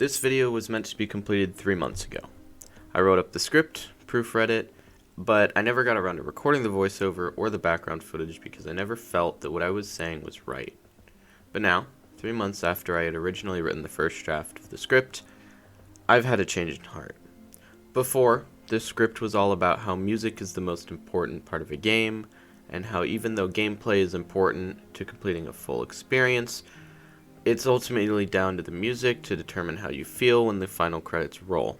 This video was meant to be completed 3 months ago. I wrote up the script, proofread it, but I never got around to recording the voiceover or the background footage because I never felt that what I was saying was right. But now, 3 months after I had originally written the first draft of the script, I've had a change in heart. Before, this script was all about how music is the most important part of a game, and how even though gameplay is important to completing a full experience, it's ultimately down to the music to determine how you feel when the final credits roll.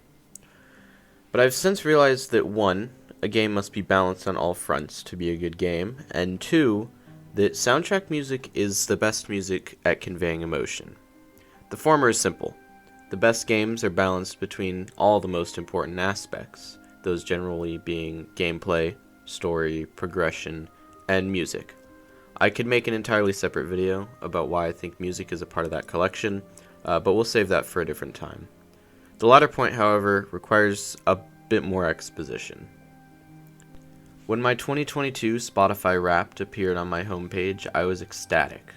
But I've since realized that 1, a game must be balanced on all fronts to be a good game, and 2, that soundtrack music is the best music at conveying emotion. The former is simple. The best games are balanced between all the most important aspects, those generally being gameplay, story, progression, and music. I could make an entirely separate video about why I think music is a part of that collection, but we'll save that for a different time. The latter point, however, requires a bit more exposition. When my 2022 Spotify Wrapped appeared on my homepage, I was ecstatic.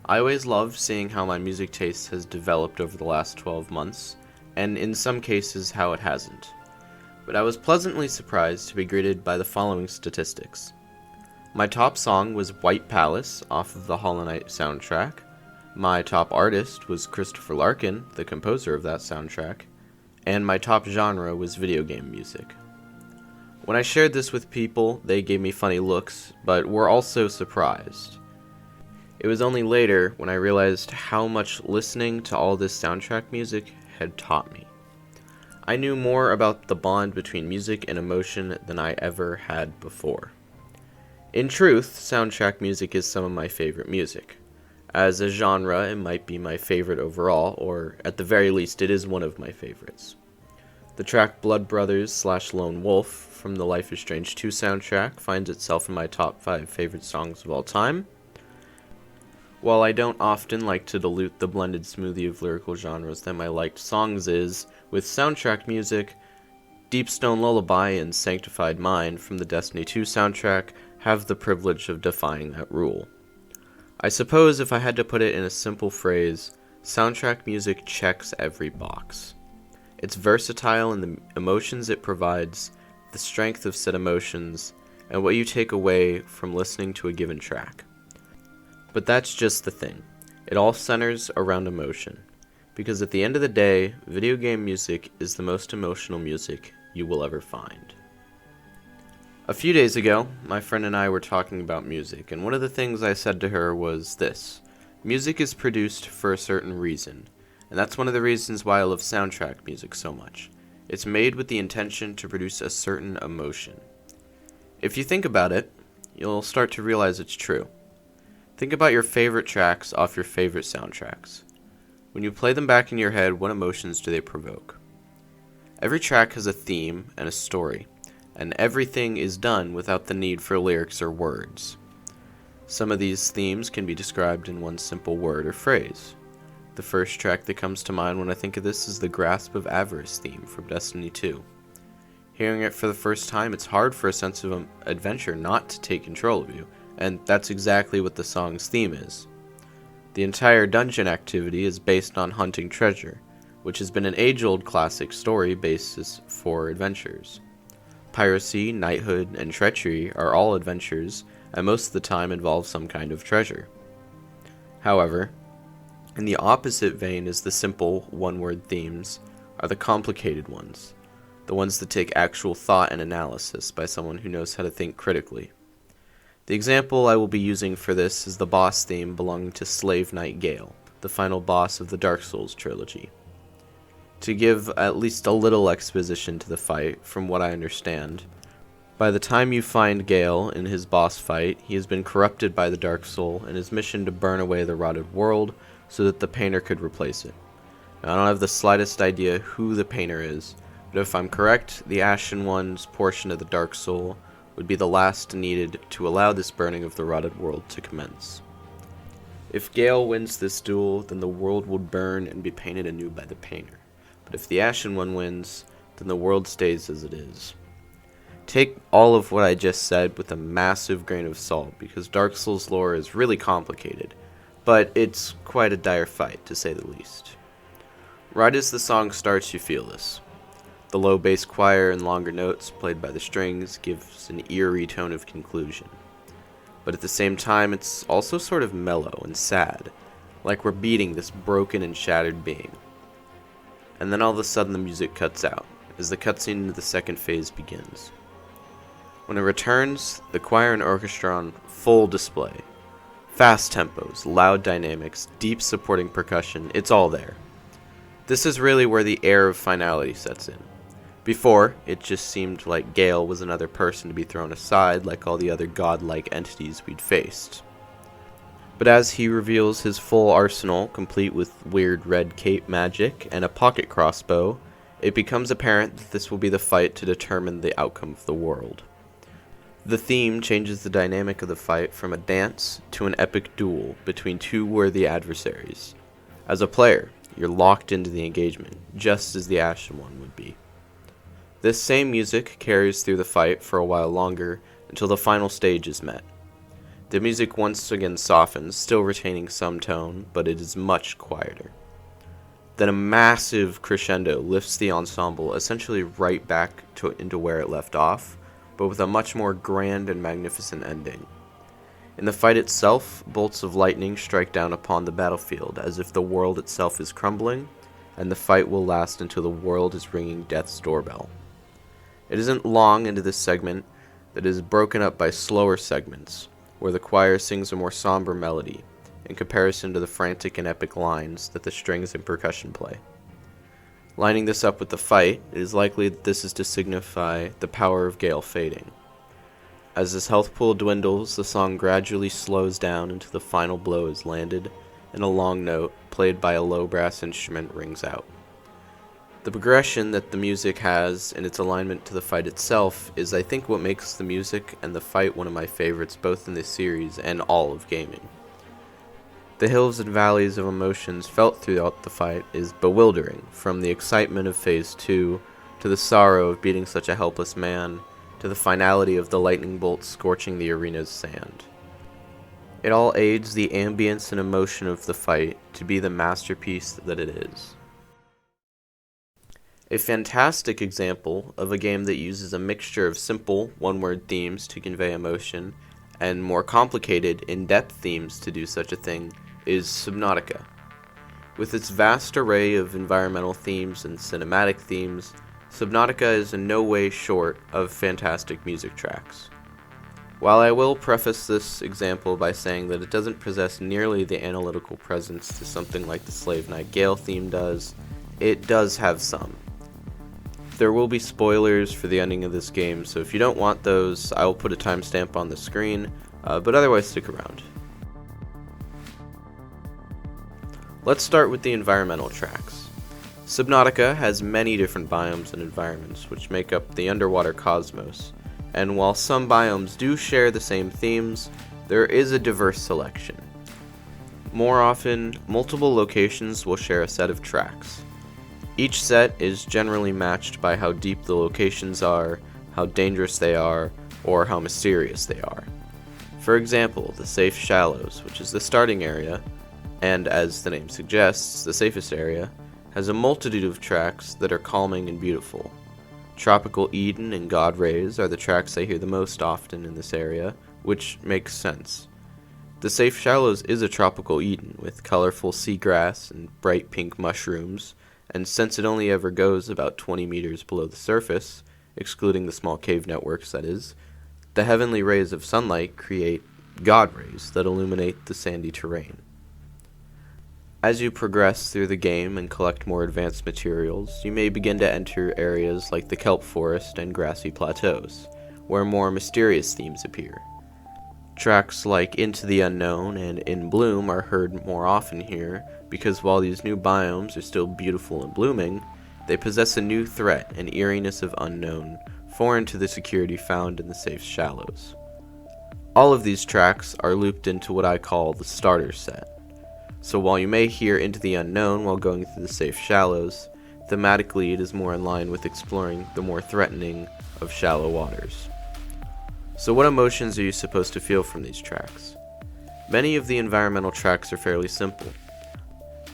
I always loved seeing how my music taste has developed over the last 12 months, and in some cases how it hasn't. But I was pleasantly surprised to be greeted by the following statistics. My top song was White Palace off of the Hollow Knight soundtrack. My top artist was Christopher Larkin, the composer of that soundtrack. And my top genre was video game music. When I shared this with people, they gave me funny looks, but were also surprised. It was only later when I realized how much listening to all this soundtrack music had taught me. I knew more about the bond between music and emotion than I ever had before. In truth, soundtrack music is some of my favorite music. As a genre, it might be my favorite overall, or at the very least, it is one of my favorites. The track Blood Brothers / Lone Wolf from the Life is Strange 2 soundtrack finds itself in my top 5 favorite songs of all time. While I don't often like to dilute the blended smoothie of lyrical genres that my liked songs is, with soundtrack music, Deep Stone Lullaby and Sanctified Mind from the Destiny 2 soundtrack have the privilege of defying that rule. I suppose if I had to put it in a simple phrase, soundtrack music checks every box. It's versatile in the emotions it provides, the strength of said emotions, and what you take away from listening to a given track. But that's just the thing. It all centers around emotion, because at the end of the day, video game music is the most emotional music you will ever find. A few days ago, my friend and I were talking about music, and one of the things I said to her was this: music is produced for a certain reason, and that's one of the reasons why I love soundtrack music so much. It's made with the intention to produce a certain emotion. If you think about it, you'll start to realize it's true. Think about your favorite tracks off your favorite soundtracks. When you play them back in your head, what emotions do they provoke? Every track has a theme and a story, and everything is done without the need for lyrics or words. Some of these themes can be described in one simple word or phrase. The first track that comes to mind when I think of this is the Grasp of Avarice theme from Destiny 2. Hearing it for the first time, it's hard for a sense of adventure not to take control of you, and that's exactly what the song's theme is. The entire dungeon activity is based on hunting treasure, which has been an age-old classic story basis for adventures. Piracy, knighthood, and treachery are all adventures, and most of the time involve some kind of treasure. However, in the opposite vein as the simple, one-word themes are the complicated ones, the ones that take actual thought and analysis by someone who knows how to think critically. The example I will be using for this is the boss theme belonging to Slave Knight Gale, the final boss of the Dark Souls trilogy. To give at least a little exposition to the fight, from what I understand, by the time you find Gale in his boss fight, he has been corrupted by the Dark Soul and his mission to burn away the rotted world so that the painter could replace it. Now, I don't have the slightest idea who the painter is, but if I'm correct, the Ashen One's portion of the Dark Soul would be the last needed to allow this burning of the rotted world to commence. If Gale wins this duel, then the world will burn and be painted anew by the painter. But if the Ashen One wins, then the world stays as it is. Take all of what I just said with a massive grain of salt, because Dark Souls lore is really complicated, but it's quite a dire fight, to say the least. Right as the song starts, you feel this. The low bass choir and longer notes played by the strings gives an eerie tone of conclusion. But at the same time, it's also sort of mellow and sad, like we're beating this broken and shattered being. And then all of a sudden the music cuts out, as the cutscene into the second phase begins. When it returns, the choir and orchestra on full display. Fast tempos, loud dynamics, deep supporting percussion, it's all there. This is really where the air of finality sets in. Before, it just seemed like Gale was another person to be thrown aside like all the other godlike entities we'd faced. But as he reveals his full arsenal, complete with weird red cape magic and a pocket crossbow, it becomes apparent that this will be the fight to determine the outcome of the world. The theme changes the dynamic of the fight from a dance to an epic duel between two worthy adversaries. As a player, you're locked into the engagement, just as the Ashen One would be. This same music carries through the fight for a while longer until the final stage is met. The music once again softens, still retaining some tone, but it is much quieter. Then a massive crescendo lifts the ensemble essentially right back into where it left off, but with a much more grand and magnificent ending. In the fight itself, bolts of lightning strike down upon the battlefield as if the world itself is crumbling, and the fight will last until the world is ringing death's doorbell. It isn't long into this segment that is broken up by slower segments, where the choir sings a more somber melody, in comparison to the frantic and epic lines that the strings and percussion play. Lining this up with the fight, it is likely that this is to signify the power of Gale fading. As his health pool dwindles, the song gradually slows down until the final blow is landed, and a long note, played by a low brass instrument, rings out. The progression that the music has and its alignment to the fight itself is, I think, what makes the music and the fight one of my favorites both in this series and all of gaming. The hills and valleys of emotions felt throughout the fight is bewildering, from the excitement of Phase 2 to the sorrow of beating such a helpless man, to the finality of the lightning bolts scorching the arena's sand. It all aids the ambience and emotion of the fight to be the masterpiece that it is. A fantastic example of a game that uses a mixture of simple, one-word themes to convey emotion, and more complicated, in-depth themes to do such a thing, is Subnautica. With its vast array of environmental themes and cinematic themes, Subnautica is in no way short of fantastic music tracks. While I will preface this example by saying that it doesn't possess nearly the analytical presence to something like the Slave Knight Gale theme does, it does have some. There will be spoilers for the ending of this game, so if you don't want those, I will put a timestamp on the screen, but otherwise stick around. Let's start with the environmental tracks. Subnautica has many different biomes and environments which make up the underwater cosmos, and while some biomes do share the same themes, there is a diverse selection. More often, multiple locations will share a set of tracks. Each set is generally matched by how deep the locations are, how dangerous they are, or how mysterious they are. For example, the Safe Shallows, which is the starting area, and as the name suggests, the safest area, has a multitude of tracks that are calming and beautiful. Tropical Eden and God Rays are the tracks I hear the most often in this area, which makes sense. The Safe Shallows is a tropical Eden with colorful seagrass and bright pink mushrooms, and since it only ever goes about 20 meters below the surface, excluding the small cave networks that is, the heavenly rays of sunlight create God Rays that illuminate the sandy terrain. As you progress through the game and collect more advanced materials, you may begin to enter areas like the kelp forest and grassy plateaus, where more mysterious themes appear. Tracks like Into the Unknown and In Bloom are heard more often here because while these new biomes are still beautiful and blooming, they possess a new threat and eeriness of unknown, foreign to the security found in the Safe Shallows. All of these tracks are looped into what I call the starter set. So while you may hear Into the Unknown while going through the Safe Shallows, thematically it is more in line with exploring the more threatening of shallow waters. So what emotions are you supposed to feel from these tracks? Many of the environmental tracks are fairly simple.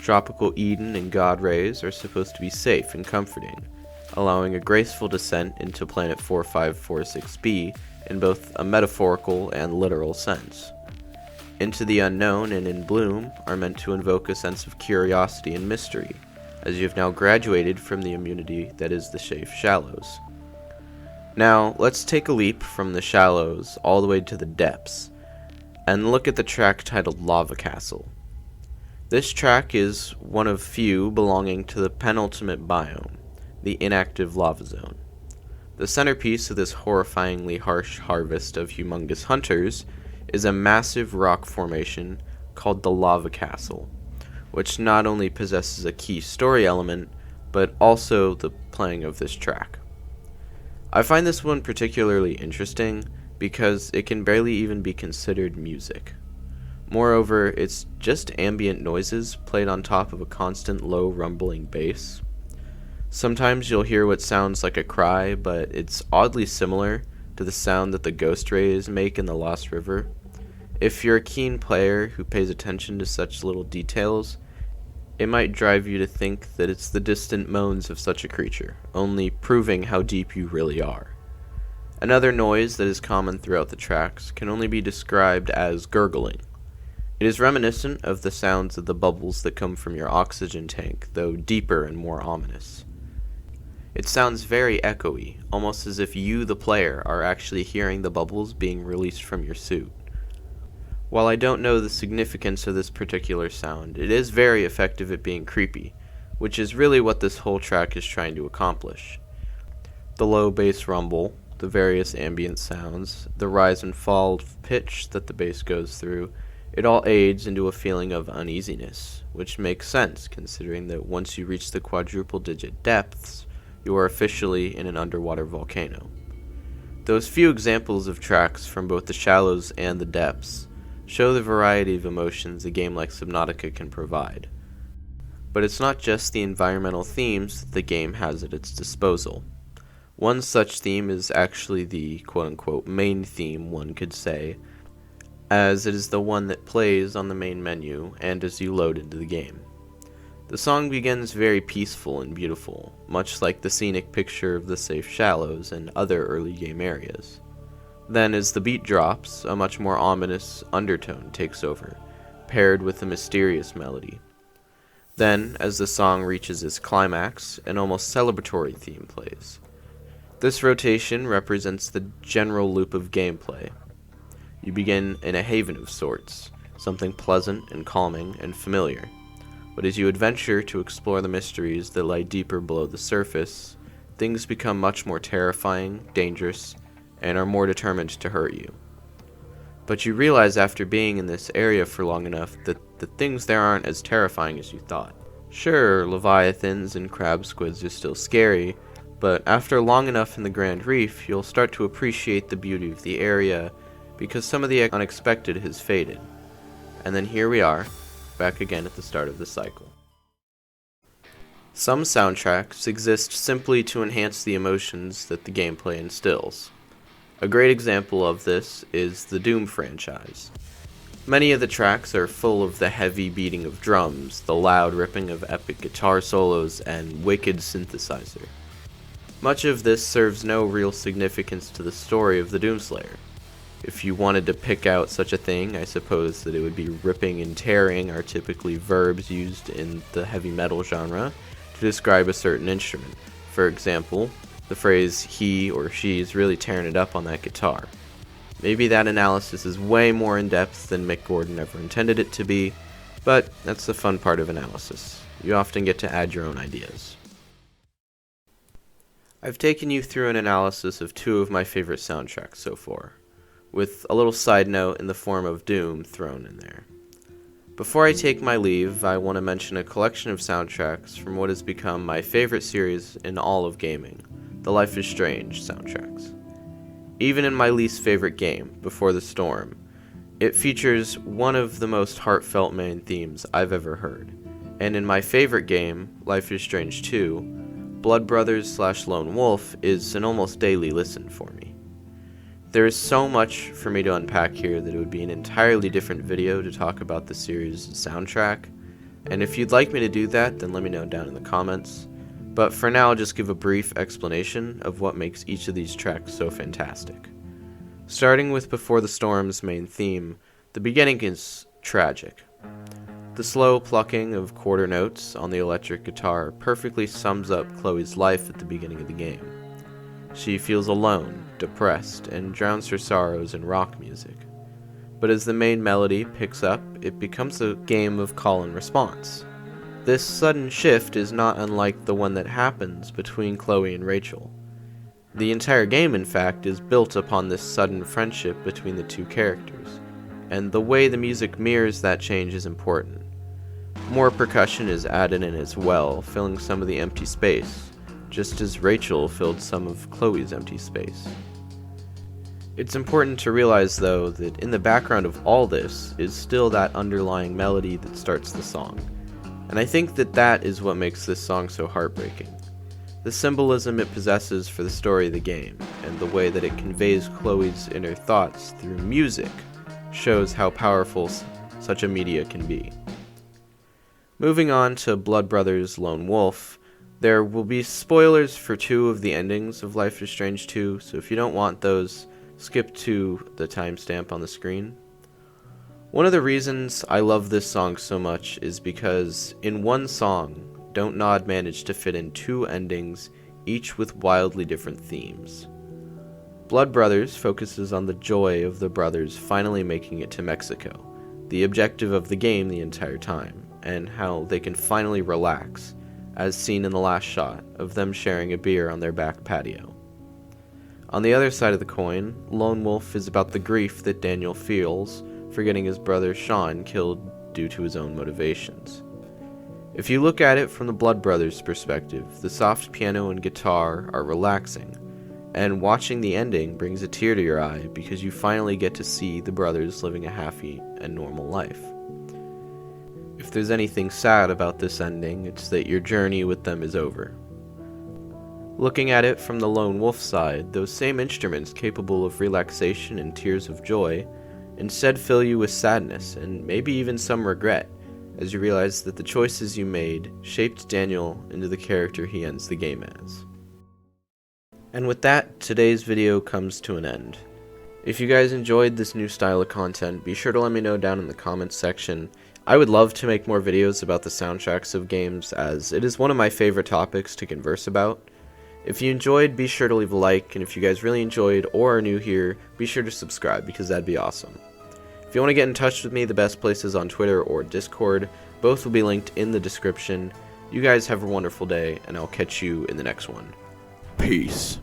Tropical Eden and God Rays are supposed to be safe and comforting, allowing a graceful descent into Planet 4546b in both a metaphorical and literal sense. Into the Unknown and In Bloom are meant to invoke a sense of curiosity and mystery, as you have now graduated from the immunity that is the safe Shallows. Now, let's take a leap from the Shallows all the way to the depths, and look at the track titled Lava Castle. This track is one of few belonging to the penultimate biome, the inactive lava zone. The centerpiece of this horrifyingly harsh harvest of humongous hunters is a massive rock formation called the Lava Castle, which not only possesses a key story element, but also the playing of this track. I find this one particularly interesting because it can barely even be considered music. Moreover, it's just ambient noises played on top of a constant low rumbling bass. Sometimes you'll hear what sounds like a cry, but it's oddly similar to the sound that the ghost rays make in the Lost River. If you're a keen player who pays attention to such little details, it might drive you to think that it's the distant moans of such a creature, only proving how deep you really are. Another noise that is common throughout the tracks can only be described as gurgling. It is reminiscent of the sounds of the bubbles that come from your oxygen tank, though deeper and more ominous. It sounds very echoey, almost as if you, the player, are actually hearing the bubbles being released from your suit. While I don't know the significance of this particular sound, it is very effective at being creepy, which is really what this whole track is trying to accomplish. The low bass rumble, the various ambient sounds, the rise and fall of pitch that the bass goes through, it all aids into a feeling of uneasiness, which makes sense considering that once you reach the quadruple-digit depths, you are officially in an underwater volcano. Those few examples of tracks from both the Shallows and the depths show the variety of emotions a game like Subnautica can provide. But it's not just the environmental themes that the game has at its disposal. One such theme is actually the quote-unquote main theme, one could say, as it is the one that plays on the main menu and as you load into the game. The song begins very peaceful and beautiful, much like the scenic picture of the safe Shallows and other early game areas. Then, as the beat drops, a much more ominous undertone takes over, paired with a mysterious melody. Then, as the song reaches its climax, an almost celebratory theme plays. This rotation represents the general loop of gameplay. You begin in a haven of sorts, something pleasant and calming and familiar. But as you adventure to explore the mysteries that lie deeper below the surface, things become much more terrifying, dangerous, and are more determined to hurt you. But you realize after being in this area for long enough that the things there aren't as terrifying as you thought. Sure, leviathans and crab squids are still scary, but after long enough in the Grand Reef, you'll start to appreciate the beauty of the area because some of the unexpected has faded. And then here we are, back again at the start of the cycle. Some soundtracks exist simply to enhance the emotions that the gameplay instills. A great example of this is the Doom franchise. Many of the tracks are full of the heavy beating of drums, the loud ripping of epic guitar solos, and wicked synthesizer. Much of this serves no real significance to the story of the Doomslayer. If you wanted to pick out such a thing, I suppose that it would be ripping and tearing are typically verbs used in the heavy metal genre to describe a certain instrument. For example, the phrase he or she is really tearing it up on that guitar. Maybe that analysis is way more in depth than Mick Gordon ever intended it to be, but that's the fun part of analysis. You often get to add your own ideas. I've taken you through an analysis of two of my favorite soundtracks so far, with a little side note in the form of Doom thrown in there. Before I take my leave, I want to mention a collection of soundtracks from what has become my favorite series in all of gaming, the Life is Strange soundtracks. Even in my least favorite game, Before the Storm, it features one of the most heartfelt main themes I've ever heard. And in my favorite game, Life is Strange 2, Blood Brothers / Lone Wolf is an almost daily listen for me. There is so much for me to unpack here that it would be an entirely different video to talk about the series' soundtrack, And if you'd like me to do that, then let me know down in the comments. But for now, I'll just give a brief explanation of what makes each of these tracks so fantastic. Starting with Before the Storm's main theme, the beginning is tragic. The slow plucking of quarter notes on the electric guitar perfectly sums up Chloe's life at the beginning of the game. She feels alone, depressed, and drowns her sorrows in rock music. But as the main melody picks up, it becomes a game of call and response. This sudden shift is not unlike the one that happens between Chloe and Rachel. The entire game, in fact, is built upon this sudden friendship between the two characters, and the way the music mirrors that change is important. More percussion is added in as well, filling some of the empty space, just as Rachel filled some of Chloe's empty space. It's important to realize, though, that in the background of all this is still that underlying melody that starts the song, and I think that is what makes this song so heartbreaking. The symbolism it possesses for the story of the game, and the way that it conveys Chloe's inner thoughts through music, shows how powerful such a media can be. Moving on to Blood Brothers Lone Wolf, there will be spoilers for 2 of the endings of Life is Strange 2, so if you don't want those, skip to the timestamp on the screen. One of the reasons I love this song so much is because in one song, Don't Nod managed to fit in 2 endings, each with wildly different themes. Blood Brothers focuses on the joy of the brothers finally making it to Mexico, the objective of the game the entire time, and how they can finally relax, as seen in the last shot of them sharing a beer on their back patio. On the other side of the coin, Lone Wolf is about the grief that Daniel feels for getting his brother Sean killed due to his own motivations. If you look at it from the Blood Brothers' perspective, the soft piano and guitar are relaxing, and watching the ending brings a tear to your eye because you finally get to see the brothers living a happy and normal life. If there's anything sad about this ending, it's that your journey with them is over. Looking at it from the Lone Wolf side, those same instruments capable of relaxation and tears of joy instead fill you with sadness and maybe even some regret, as you realize that the choices you made shaped Daniel into the character he ends the game as. And with that, today's video comes to an end. If you guys enjoyed this new style of content, be sure to let me know down in the comments section. I would love to make more videos about the soundtracks of games, as it is one of my favorite topics to converse about. If you enjoyed, be sure to leave a like, and if you guys really enjoyed or are new here, be sure to subscribe, because that'd be awesome. If you want to get in touch with me, the best place is on Twitter or Discord. Both will be linked in the description. You guys have a wonderful day, and I'll catch you in the next one. Peace.